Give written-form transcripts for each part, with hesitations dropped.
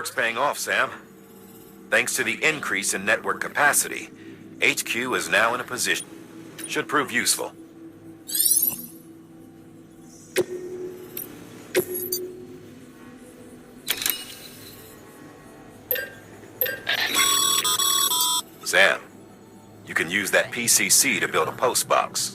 work's paying off, Sam. Thanks to the increase in network capacity, HQ is now in a position. Should prove useful. Sam, you can use that PCC to build a post box.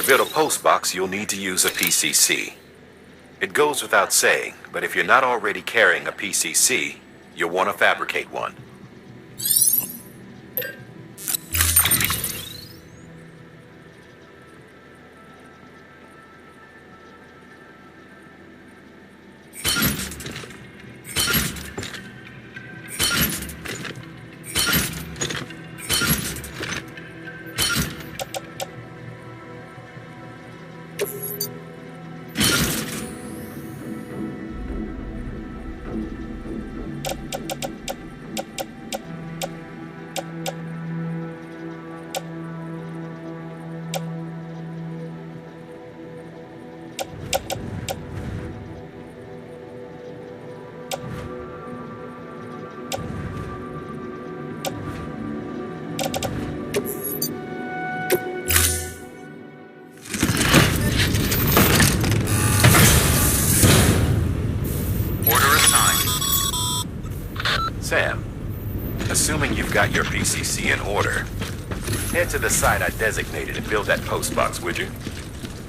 To build a post box, you'll need to use a PCC. It goes without saying, but if you're not already carrying a PCC, you'll want to fabricate one. Sam, assuming you've got your PCC in order, head to the site I designated and build that post box, would you?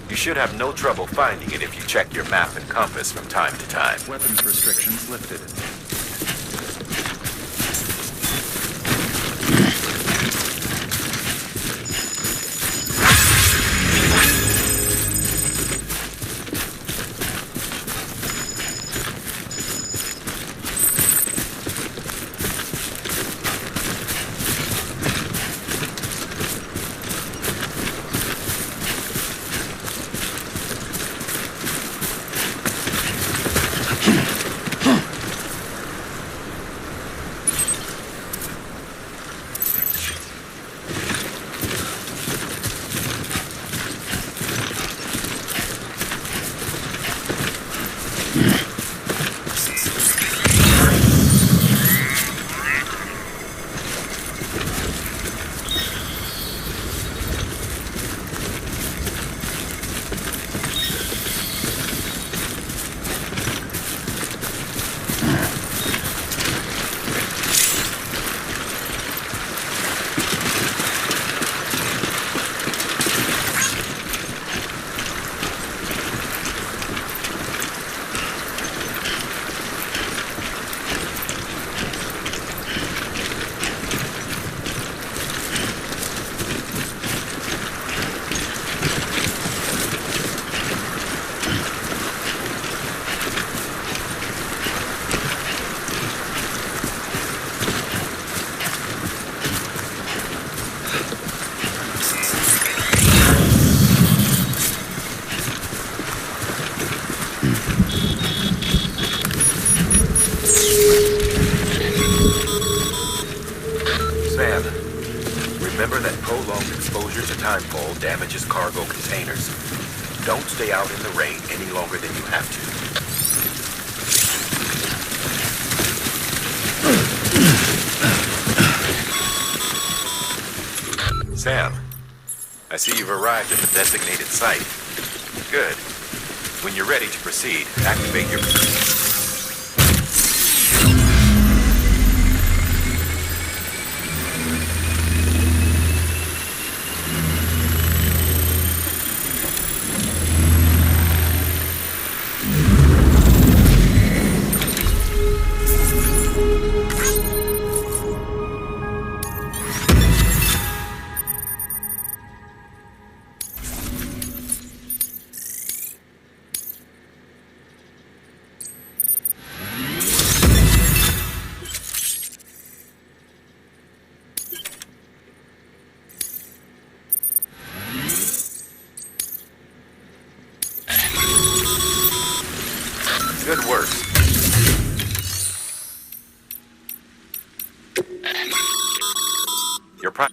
You should have no trouble finding it if you check your map and compass from time to time. Weapons restrictions lifted. Sam, remember that prolonged exposure to timefall damages cargo containers. Don't stay out in the rain any longer than you have to. Sam, I see you've arrived at the designated site. Good. When you're ready to proceed, activate your... Good work. Your pri-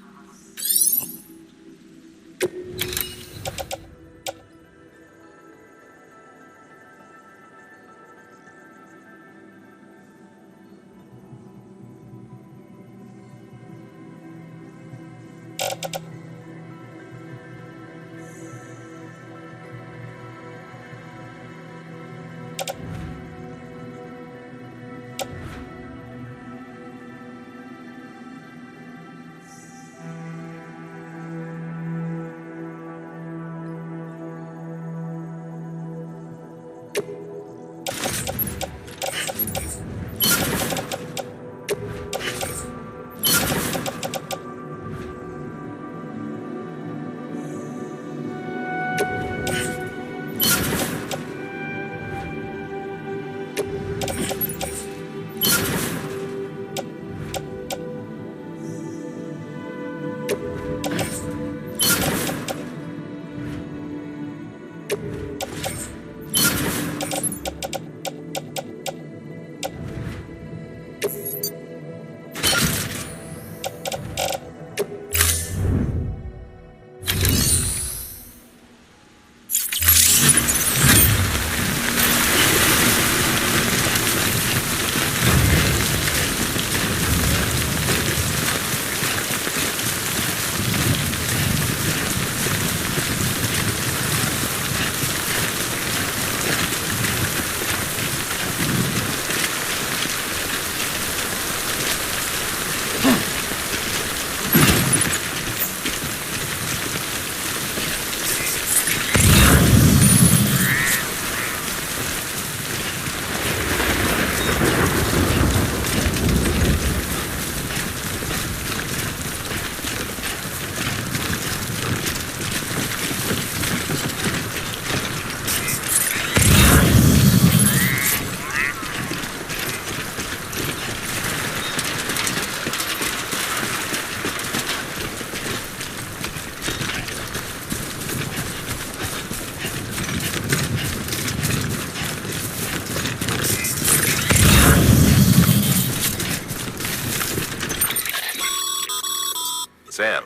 Sam,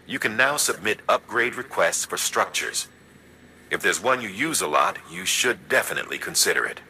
you can now submit upgrade requests for structures. If there's one you use a lot, you should definitely consider it.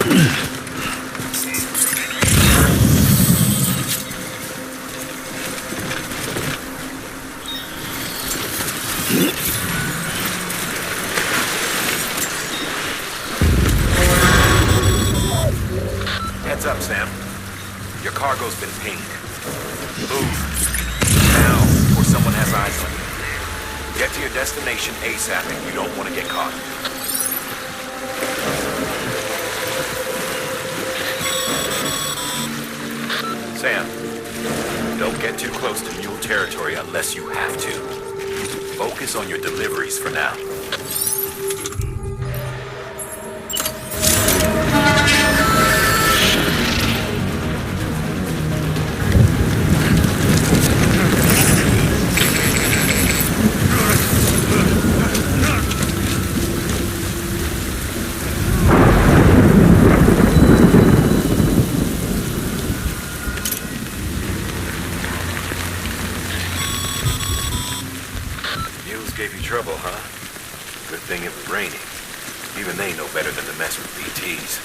Heads up, Sam. Your cargo's been pinged. Move. Now, before someone has eyes on you. Get to your destination ASAP if you don't want to get caught. Sam, don't get too close to mule territory unless you have to. Focus on your deliveries for now. Gave you trouble, huh? Good thing it was raining. Even they know better than to mess with BTs.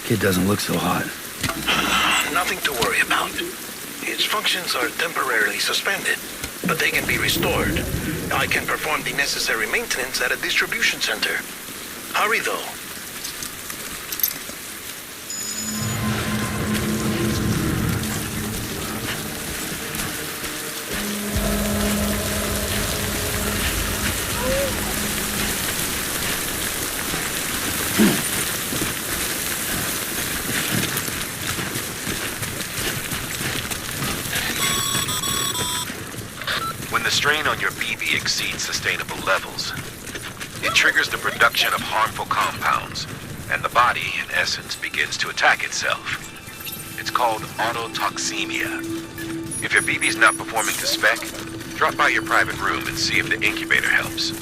Kid doesn't look so hot. Nothing to worry about. Its functions are temporarily suspended, but they can be restored. I can perform the necessary maintenance at a distribution center. Hurry, though. When the strain on your BB exceeds sustainable levels, it triggers the production of harmful compounds, and the body, in essence, begins to attack itself. It's called autotoxemia. If your BB's not performing to spec, drop by your private room and see if the incubator helps.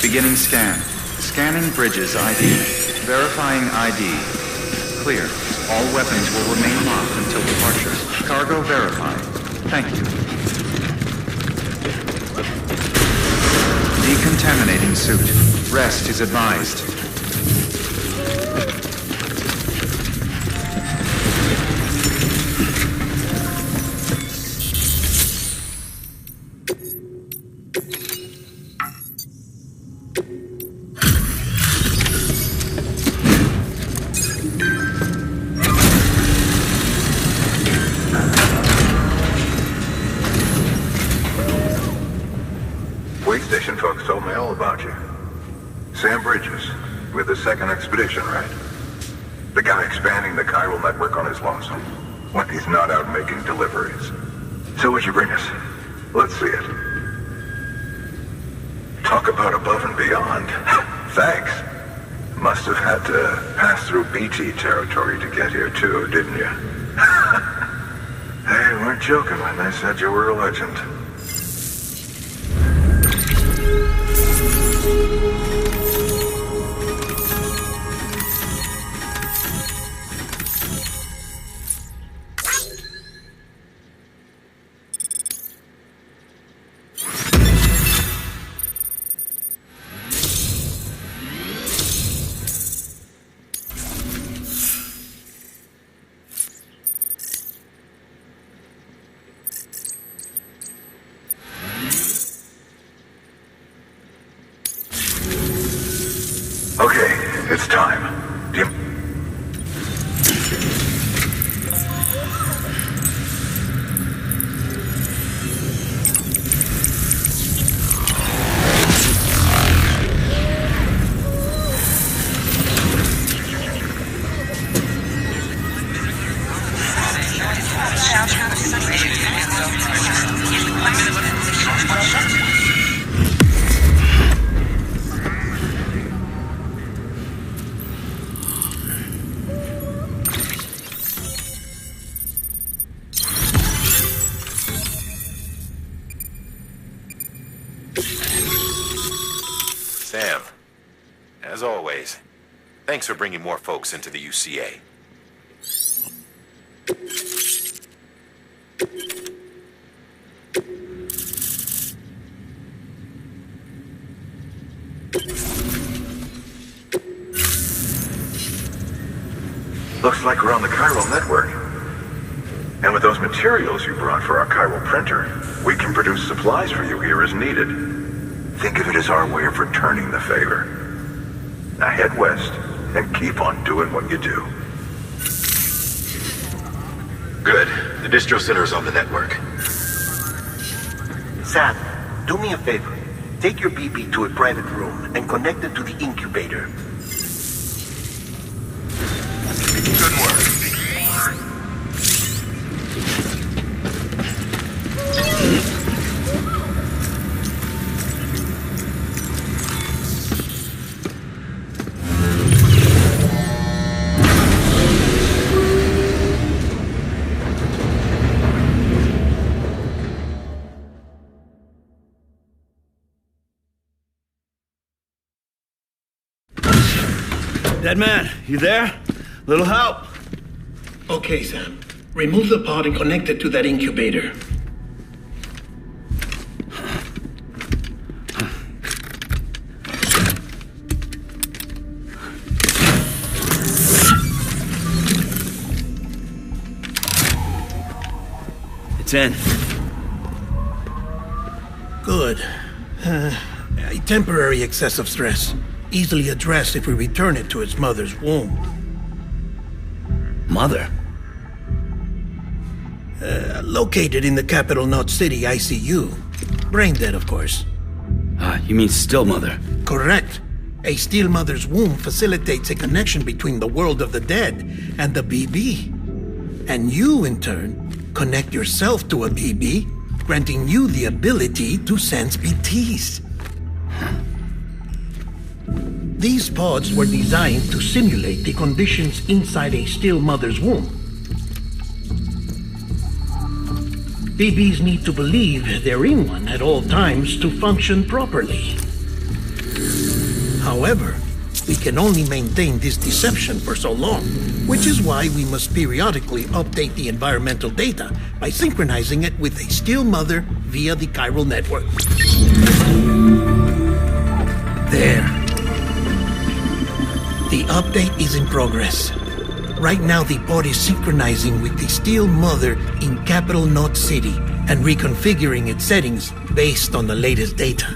Beginning scan. Scanning bridges ID. Verifying ID. Clear. All weapons will remain locked until departure. Cargo verified. Thank you. Decontaminating suit. Rest is advised. Station folks told me all about you. Sam Bridges, with the second expedition, right? The guy expanding the chiral network on his lonesome, when he's not out making deliveries. So what'd you bring us? Let's see it. Talk about above and beyond. Thanks. Must have had to pass through BT territory to get here too, didn't you? They weren't joking when they said you were a legend. Okay, it's time. Sam, as always, thanks for bringing more folks into the UCA. Looks like we're on the chiral network. And with those materials you brought for our chiral printer, we can produce supplies for you here as needed. Think of it as our way of returning the favor. Now head west and keep on doing what you do. Good. The distro center's on the network. Sam, do me a favor. Take your BB to a private room and connect it to the incubator. Good work. Dead man, you there? Little help? Okay, Sam. Remove the pod and connect it to that incubator. It's in. Good. A temporary excessive stress. Easily addressed if we return it to its mother's womb. Mother? Located in the capital Knot City ICU. Brain dead, of course. You mean still mother? Correct. A still mother's womb facilitates a connection between the world of the dead and the BB. And you, in turn, connect yourself to a BB, granting you the ability to sense BTs. These pods were designed to simulate the conditions inside a still mother's womb. BBs need to believe they're in one at all times to function properly. However, we can only maintain this deception for so long, which is why we must periodically update the environmental data by synchronizing it with a still mother via the chiral network. There. The update is in progress. Right now, the pod is synchronizing with the still mother in capital Knot City and reconfiguring its settings based on the latest data.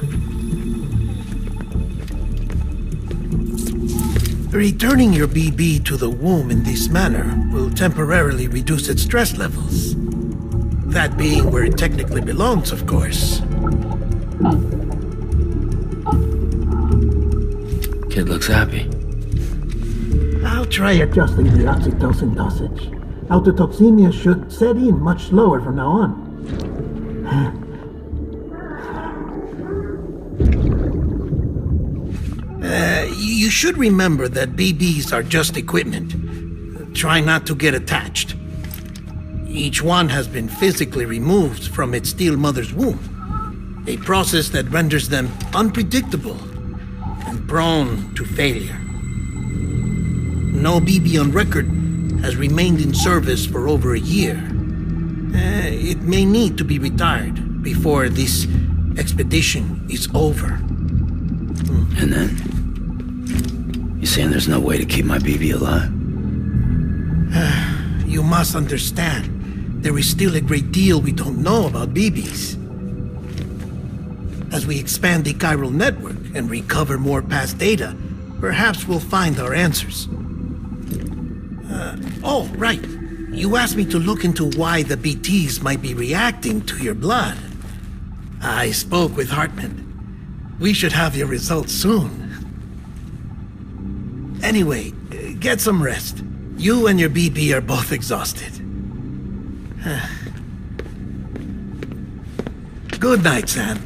Returning your BB to the womb in this manner will temporarily reduce its stress levels. That being where it technically belongs, of course. Kid looks happy. I'll try adjusting the oxytocin dosage. Autotoxemia should set in much slower from now on. You should remember that BBs are just equipment. Try not to get attached. Each one has been physically removed from its still mother's womb, a process that renders them unpredictable and prone to failure. No BB on record has remained in service for over a year. It may need to be retired before this expedition is over. And then? You saying there's no way to keep my BB alive? You must understand, there is still a great deal we don't know about BBs. As we expand the chiral network and recover more past data, perhaps we'll find our answers. Oh, right. You asked me to look into why the BTs might be reacting to your blood. I spoke with Hartman. We should have your results soon. Anyway, get some rest. You and your BB are both exhausted. Good night, Sam.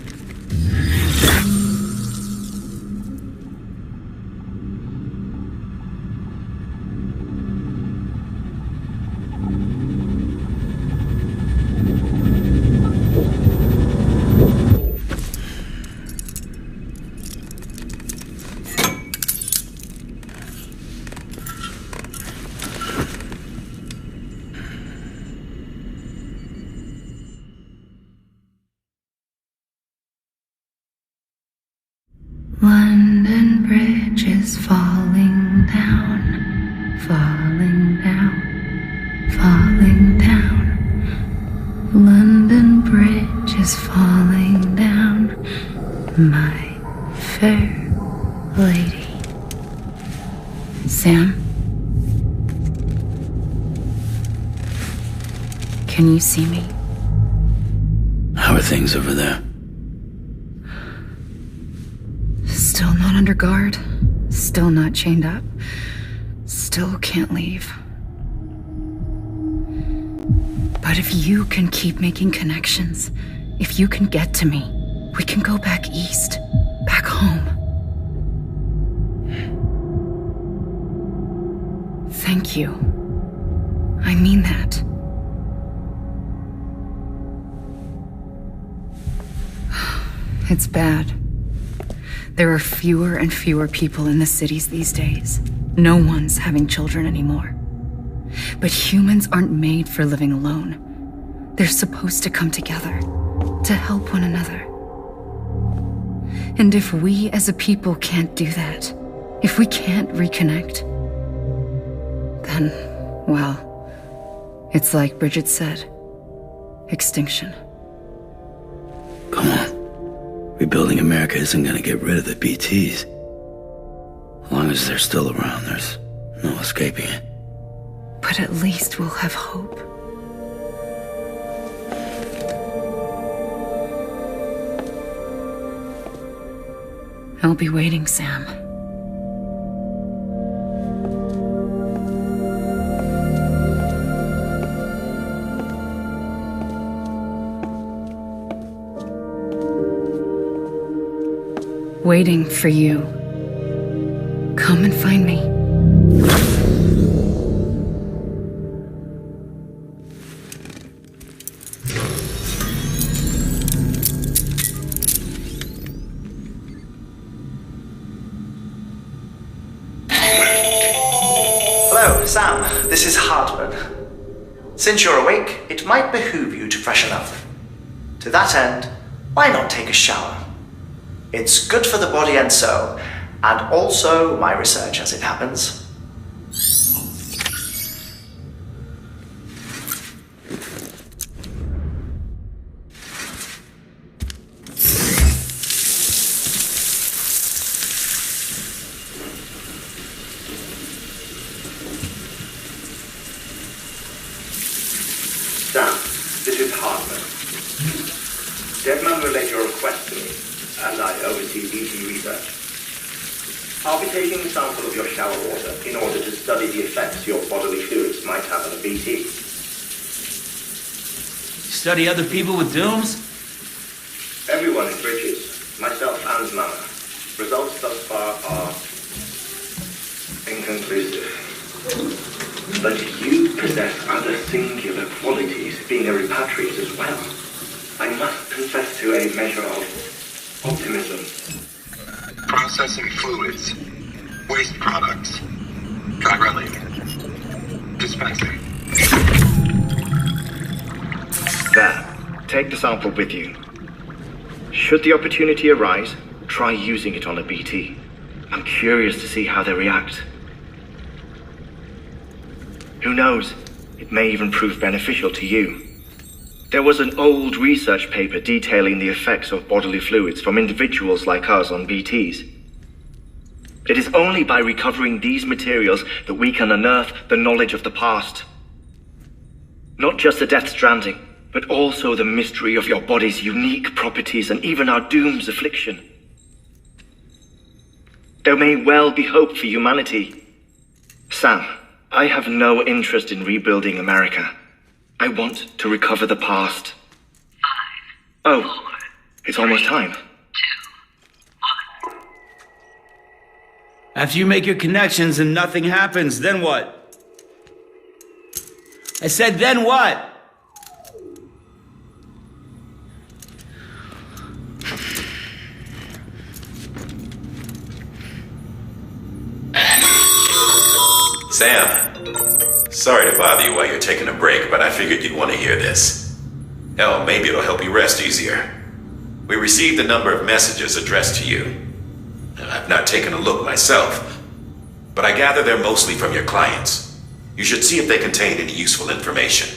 London Bridge is falling down, falling down, falling down. London Bridge is falling down, my fair lady. Sam? Can you see me? How are things over there? Still not under guard, still not chained up, still can't leave. But if you can keep making connections, if you can get to me, we can go back east, back home. Thank you. I mean that. It's bad. There are fewer and fewer people in the cities these days. No one's having children anymore. But humans aren't made for living alone. They're supposed to come together, to help one another. And if we as a people can't do that, if we can't reconnect, then, well, it's like Bridget said, extinction. Come on. Rebuilding America isn't gonna get rid of the BTs. As long as they're still around, there's no escaping it. But at least we'll have hope. I'll be waiting, Sam. Waiting for you. Come and find me. Hello, Sam. This is Hartman. Since you're awake, it might behoove you to freshen up. To that end, why not take a shower? It's good for the body and soul, and also my research as it happens. Sam, this is Hartman. Deadman relayed your request to me, as I oversee BT research. I'll be taking a sample of your shower water in order to study the effects your bodily fluids might have on a BT. Study other people with dooms? Everyone in Bridges, myself and Mama. Results thus far are inconclusive. But you possess other singular qualities, being a repatriate as well. I must confess to a measure of optimism. Processing fluids. Waste products. Dry-relling. Dispensing. There. Take the sample with you. Should the opportunity arise, try using it on a BT. I'm curious to see how they react. Who knows? It may even prove beneficial to you. There was an old research paper detailing the effects of bodily fluids from individuals like us on BTs. It is only by recovering these materials that we can unearth the knowledge of the past. Not just the Death Stranding, but also the mystery of your body's unique properties and even our doom's affliction. There may well be hope for humanity. Sam, I have no interest in rebuilding America. I want to recover the past. 5, 4, it's almost time. 2, 1. After you make your connections and nothing happens, then what? I said, then what? Sam, sorry to bother you while you're taking a break, but I figured you'd want to hear this. Hell, maybe it'll help you rest easier. We received a number of messages addressed to you. I've not taken a look myself, but I gather they're mostly from your clients. You should see if they contain any useful information.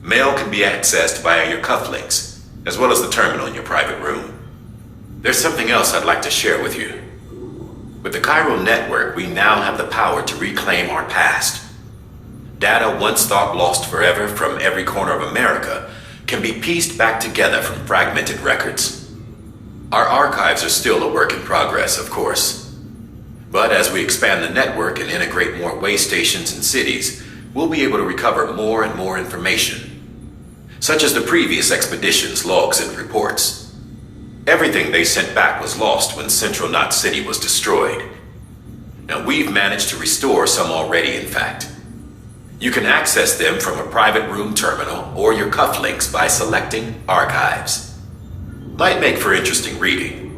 Mail can be accessed via your cufflinks, as well as the terminal in your private room. There's something else I'd like to share with you. With the chiral network, we now have the power to reclaim our past. Data once thought lost forever from every corner of America can be pieced back together from fragmented records. Our archives are still a work in progress, of course. But as we expand the network and integrate more way stations and cities, we'll be able to recover more and more information, such as the previous expedition's logs and reports. Everything they sent back was lost when Central Knot City was destroyed. Now, we've managed to restore some already, in fact. You can access them from a private room terminal or your cufflinks by selecting Archives. Might make for interesting reading.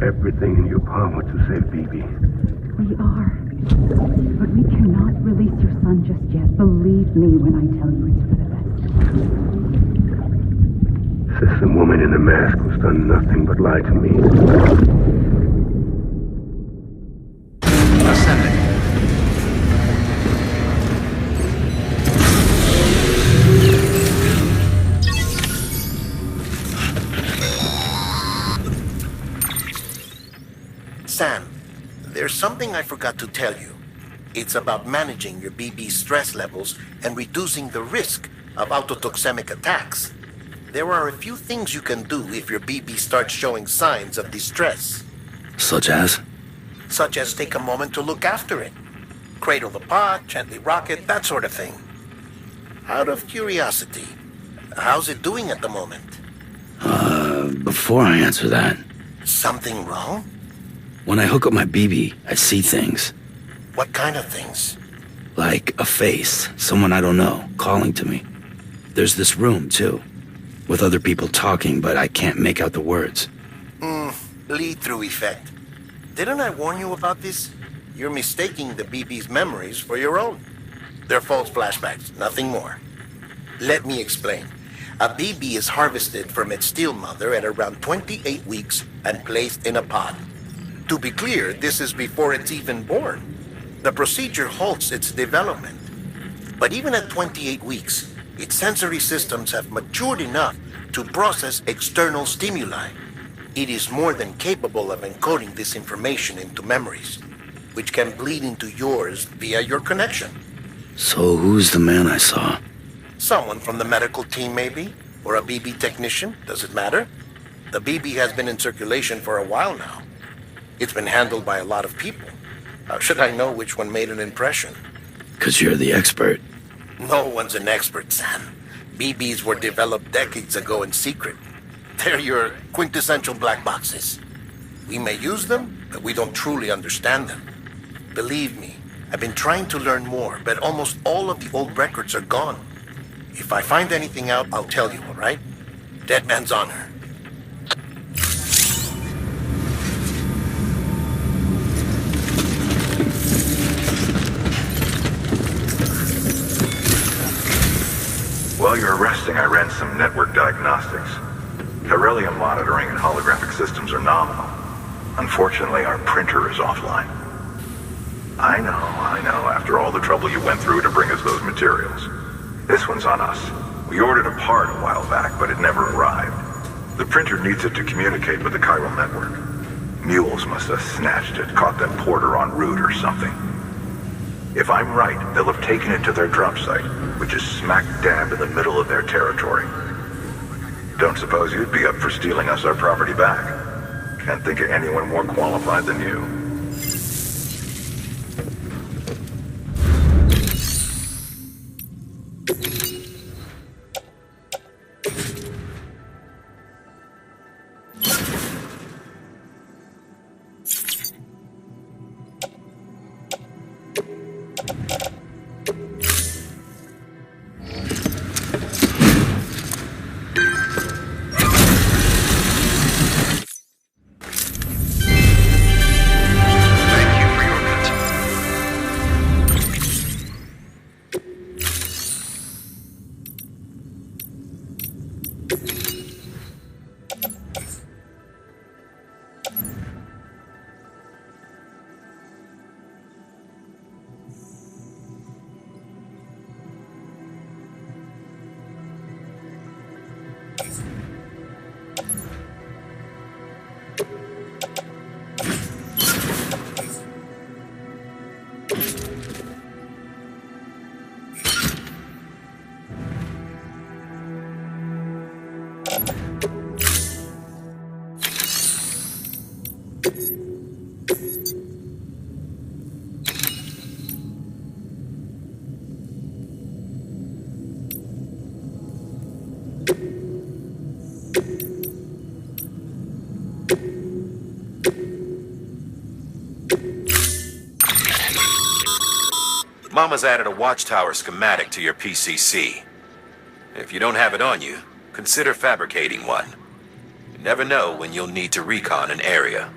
everything in your power to save BB. We are. But we cannot release your son just yet. Believe me when I tell you it's for the best. Says the woman in the mask who's done nothing but lie to me. Ascending. Sam, there's something I forgot to tell you. It's about managing your BB stress levels and reducing the risk of autotoxemic attacks. There are a few things you can do if your BB starts showing signs of distress. Such as? Such as take a moment to look after it. Cradle the pot, gently rock it, that sort of thing. Out of curiosity, how's it doing at the moment? Before I answer that, Something wrong? when I hook up my BB, I see things. What kind of things? Like a face, someone I don't know, calling to me. There's this room, too, with other people talking, but I can't make out the words. Lead-through effect. Didn't I warn you about this? You're mistaking the BB's memories for your own. They're false flashbacks, nothing more. Let me explain. A BB is harvested from its steel mother at around 28 weeks and placed in a pod. To be clear, this is before it's even born. The procedure halts its development. But even at 28 weeks, its sensory systems have matured enough to process external stimuli. It is more than capable of encoding this information into memories, which can bleed into yours via your connection. So who's the man I saw? Someone from the medical team, maybe? Or a BB technician? Does it matter? The BB has been in circulation for a while now. It's been handled by a lot of people. How should I know which one made an impression? 'Cause you're the expert. No one's an expert, Sam. BBs were developed decades ago in secret. They're your quintessential black boxes. We may use them, but we don't truly understand them. Believe me, I've been trying to learn more, but almost all of the old records are gone. If I find anything out, I'll tell you, all right? Dead man's honor. While you're resting, I ran some network diagnostics. Beryllium monitoring and holographic systems are nominal. Unfortunately, our printer is offline. I know. After all the trouble you went through to bring us those materials. This one's on us. We ordered a part a while back, but it never arrived. The printer needs it to communicate with the chiral network. Mules must have snatched it, caught that porter en route or something. If I'm right, they'll have taken it to their drop site, which is smack dab in the middle of their territory. Don't suppose you'd be up for stealing us our property back? Can't think of anyone more qualified than you. Mama's added a watchtower schematic to your PCC. If you don't have it on you, consider fabricating one. You never know when you'll need to recon an area.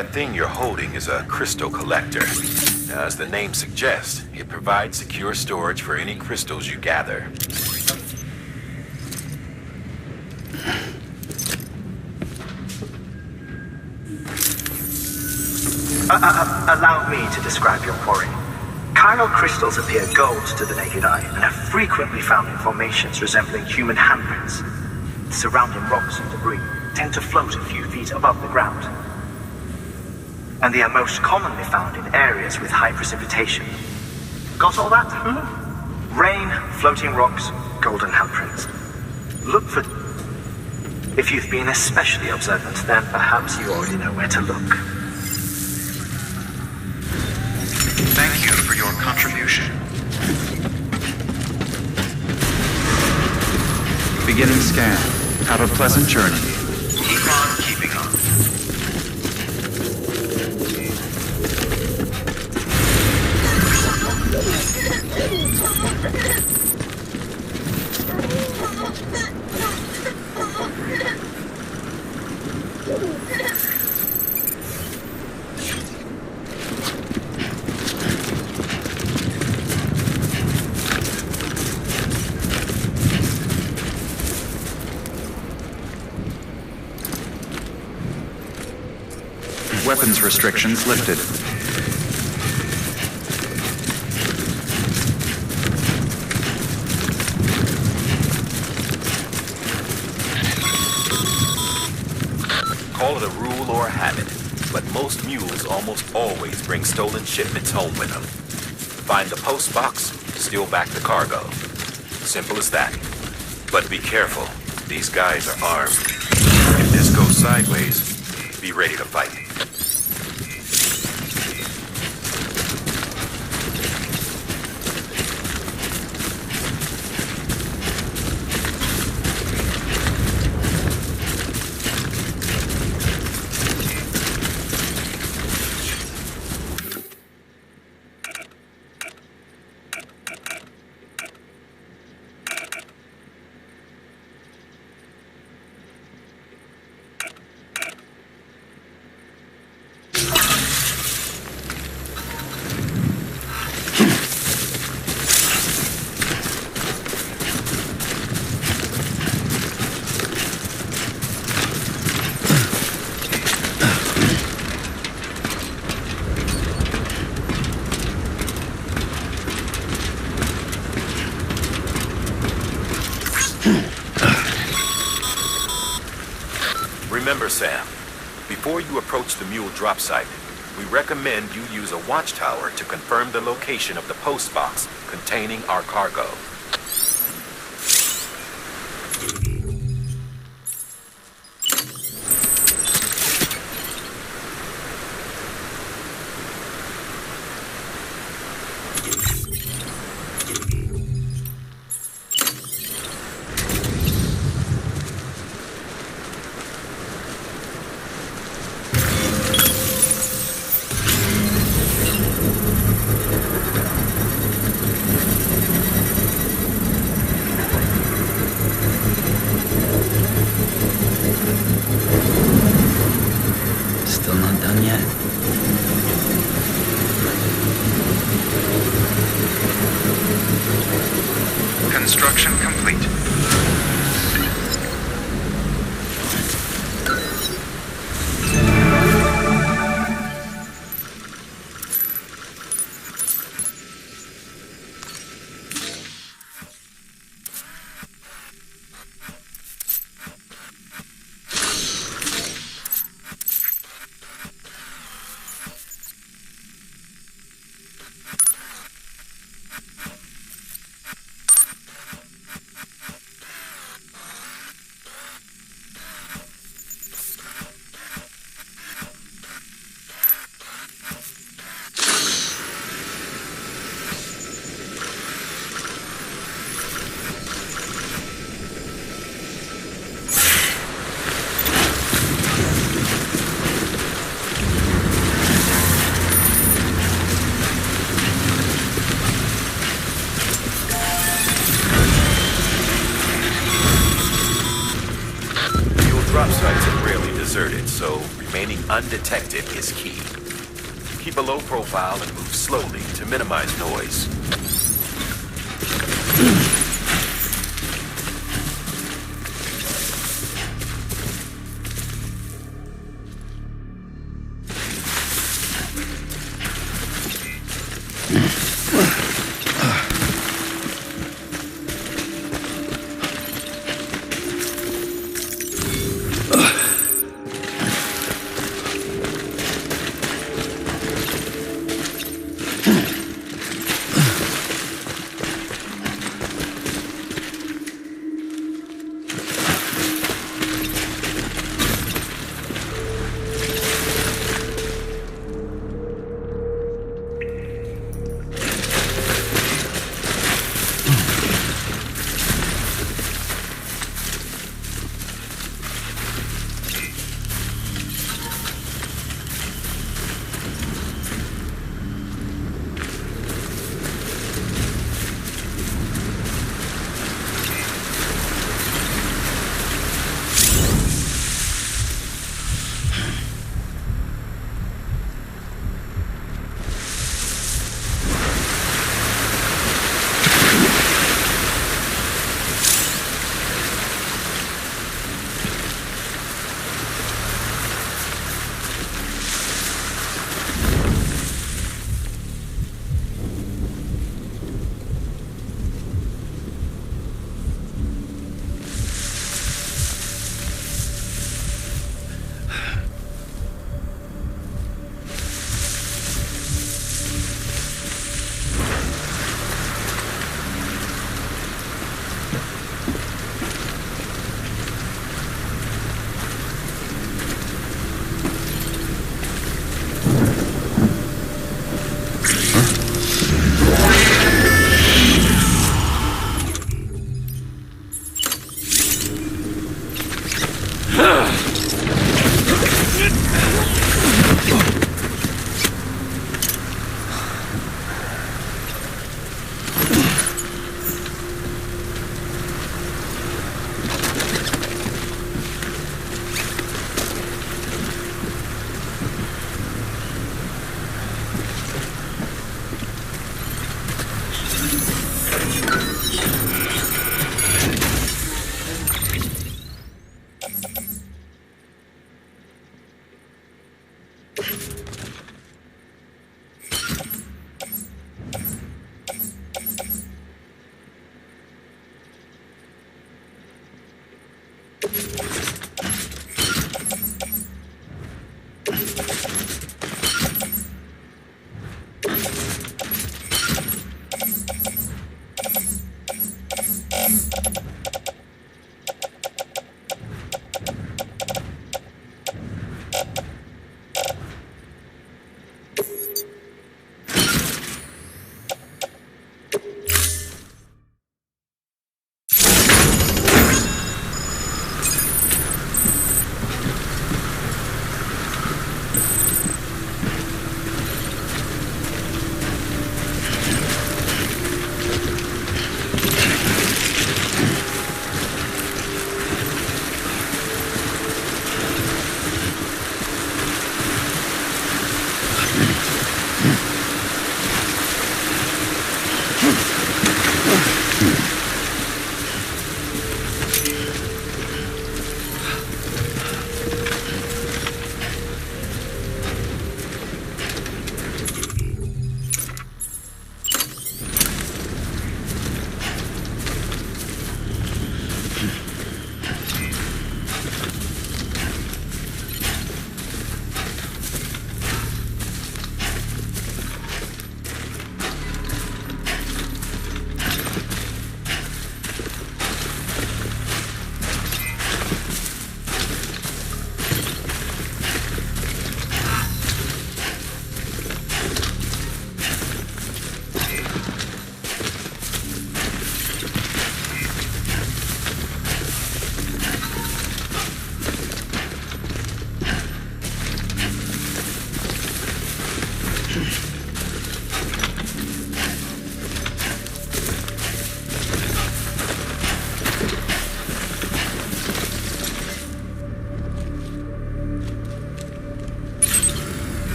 That thing you're holding is a crystal collector. Now, as the name suggests, it provides secure storage for any crystals you gather. Allow me to describe your quarry. Chiral crystals appear gold to the naked eye and are frequently found in formations resembling human handprints. The surrounding rocks and debris tend to float a few feet above the ground. And they are most commonly found in areas with high precipitation. Got all that? Rain, floating rocks, golden handprints. Look for... If you've been especially observant, then perhaps you already know where to look. Thank you for your contribution. Beginning scan. Have a pleasant journey. Keep on keeping on. Weapons restrictions lifted. Call it a rule or a habit, but most mules almost always bring stolen shipments home with them. Find the post box, steal back the cargo. Simple as that. But be careful, these guys are armed. If this goes sideways, be ready to fight. Remember, Sam, before you approach the mule drop site, we recommend you use a watchtower to confirm the location of the post box containing our cargo. remaining undetected is key. Keep a low profile and move slowly to minimize noise.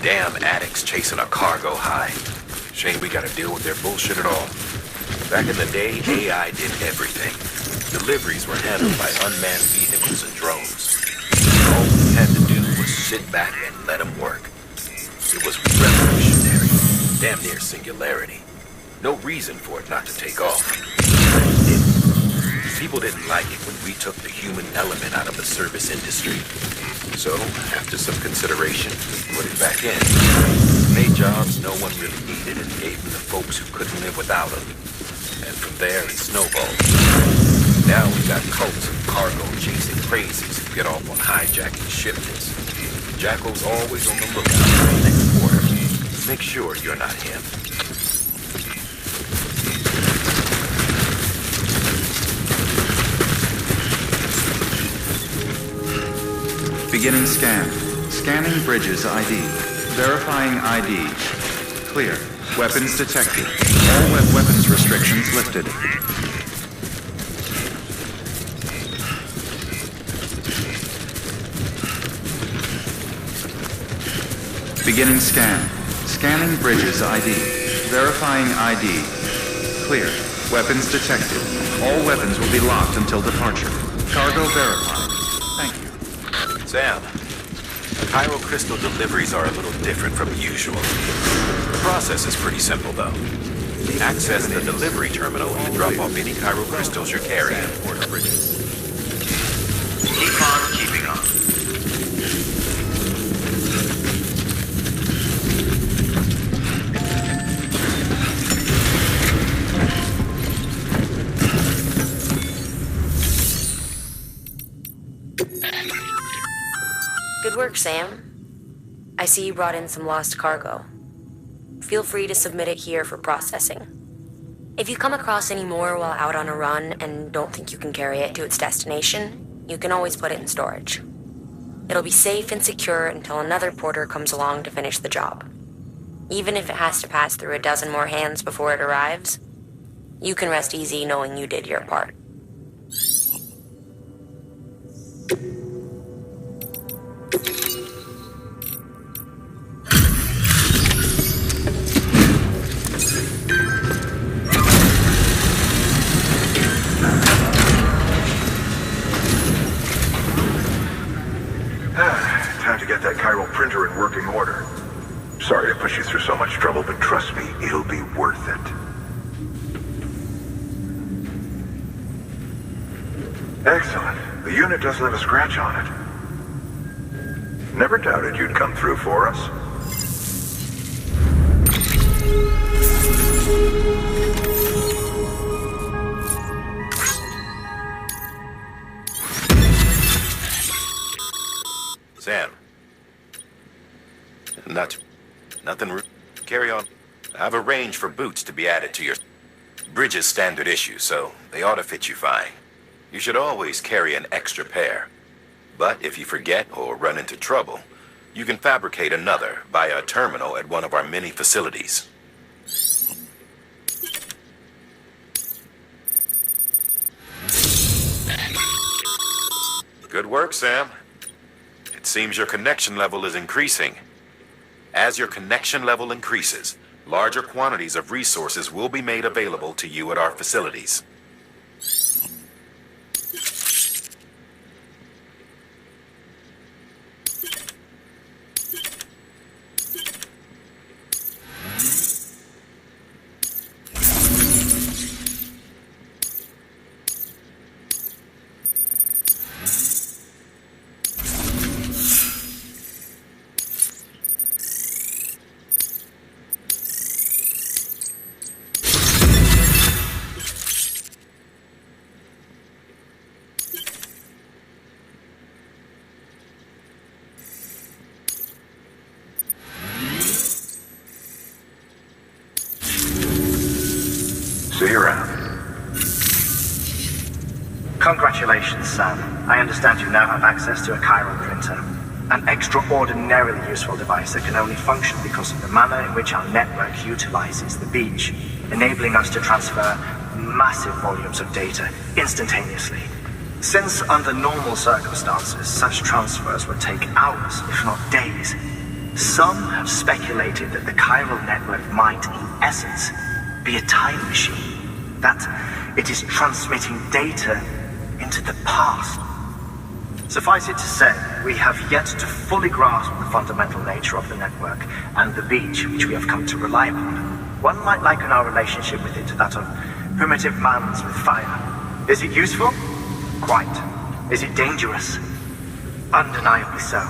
Damn addicts chasing a cargo high. Shame we gotta deal with their bullshit at all. Back in the day, AI did everything. Deliveries were handled by unmanned vehicles and drones. All we had to do was sit back and let them work. It was revolutionary, damn near singularity. No reason for it not to take off. But it didn't. People didn't like it when we took the human element out of the service industry. So, after some consideration, we put it back in. Made jobs no one really needed and gave them to folks who couldn't live without them. And from there, it snowballed. Now we got cults of cargo chasing crazies who get off on hijacking shipments. Jackal's always on the lookout for the next order. Make sure you're not him. Beginning scan. Scanning bridges ID. Verifying ID. Clear. Weapons detected. All weapons restrictions lifted. Beginning scan. Scanning bridges ID. Verifying ID. Clear. Weapons detected. All weapons will be locked until departure. Cargo verified. Thank you. Sam, Chiral crystal deliveries are a little different from usual. The process is pretty simple, though. Access the delivery terminal and drop off any chiral crystals you're carrying aboard the bridges. Keep on keeping on. Good work, Sam. I see you brought in some lost cargo. Feel free to submit it here for processing. If you come across any more while out on a run and don't think you can carry it to its destination, you can always put it in storage. It'll be safe and secure until another porter comes along to finish the job. Even if it has to pass through a dozen more hands before it arrives, you can rest easy knowing you did your part. Time to get that chiral printer in working order. Sorry to put you through so much trouble, but trust me, it'll be worth it. Excellent. The unit doesn't have a scratch on it. Never doubted you'd come through for us. Sam. Nothing. Carry on. I've arranged for boots to be added to your bridge's standard issue, so they ought to fit you fine. You should always carry an extra pair. But if you forget or run into trouble, you can fabricate another via a terminal at one of our many facilities. Good work, Sam. It seems your connection level is increasing. As your connection level increases, larger quantities of resources will be made available to you at our facilities. Congratulations, Sam. I understand you now have access to a chiral printer. An extraordinarily useful device that can only function because of the manner in which our network utilizes the beach, enabling us to transfer massive volumes of data instantaneously. Since under normal circumstances, such transfers would take hours, if not days, some have speculated that the chiral network might, in essence, be a time machine. That it is transmitting data into the past. Suffice it to say, we have yet to fully grasp the fundamental nature of the network and the beach which we have come to rely upon. One might liken our relationship with it to that of primitive mans with fire. Is it useful? Quite. Is it dangerous? Undeniably so.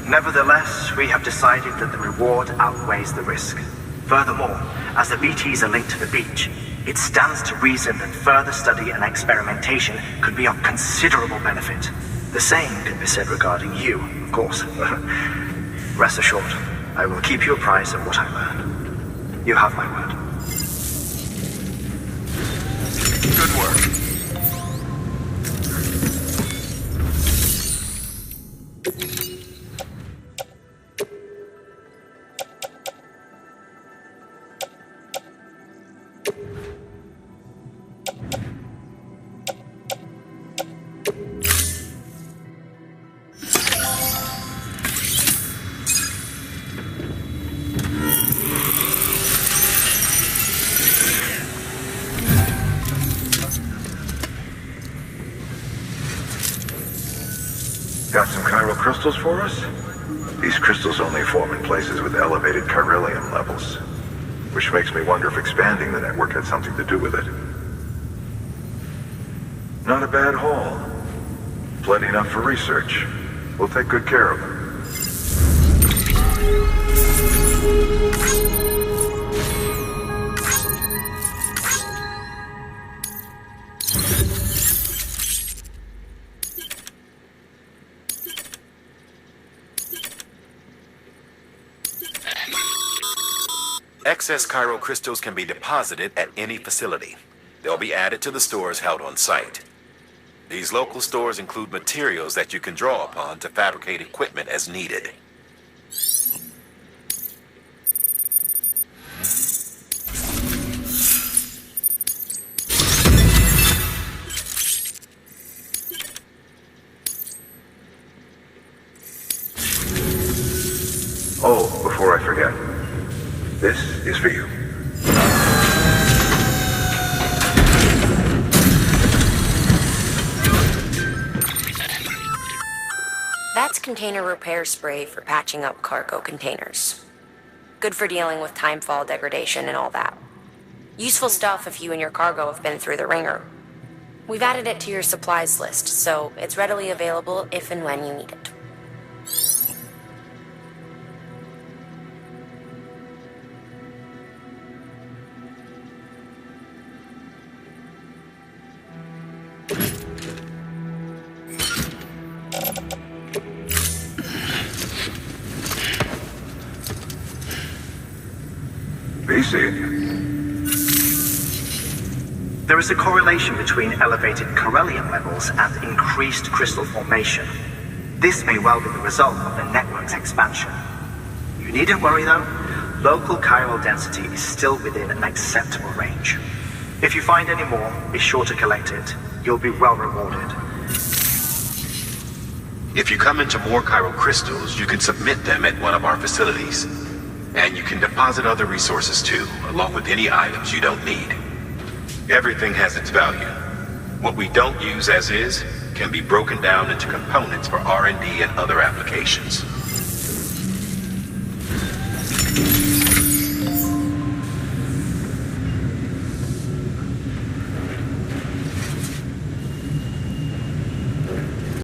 Nevertheless, we have decided that the reward outweighs the risk. Furthermore, as the BTs are linked to the beach, it stands to reason that further study and experimentation could be of considerable benefit. The same can be said regarding you, of course. Rest assured, I will keep you apprised of what I learn. You have my word. Good work. Got some chiral crystals for us? These crystals only form in places with elevated chiralium levels, which makes me wonder if expanding the network had something to do with it. Not a bad haul. Plenty enough for research. We'll take good care of them. Excess chiral crystals can be deposited at any facility. They'll be added to the stores held on site. These local stores include materials that you can draw upon to fabricate equipment as needed. Oh, before I forget. This is for you. That's container repair spray for patching up cargo containers. Good for dealing with timefall degradation and all that. Useful stuff if you and your cargo have been through the ringer. We've added it to your supplies list, so it's readily available if and when you need it. There is a correlation between elevated chiralium levels and increased crystal formation. This may well be the result of the network's expansion. You needn't worry though. Local chiral density is still within an acceptable range. If you find any more, be sure to collect it. You'll be well rewarded. If you come into more chiral crystals, you can submit them at one of our facilities. And you can deposit other resources too, along with any items you don't need. Everything has its value. What we don't use as is can be broken down into components for R&D and other applications.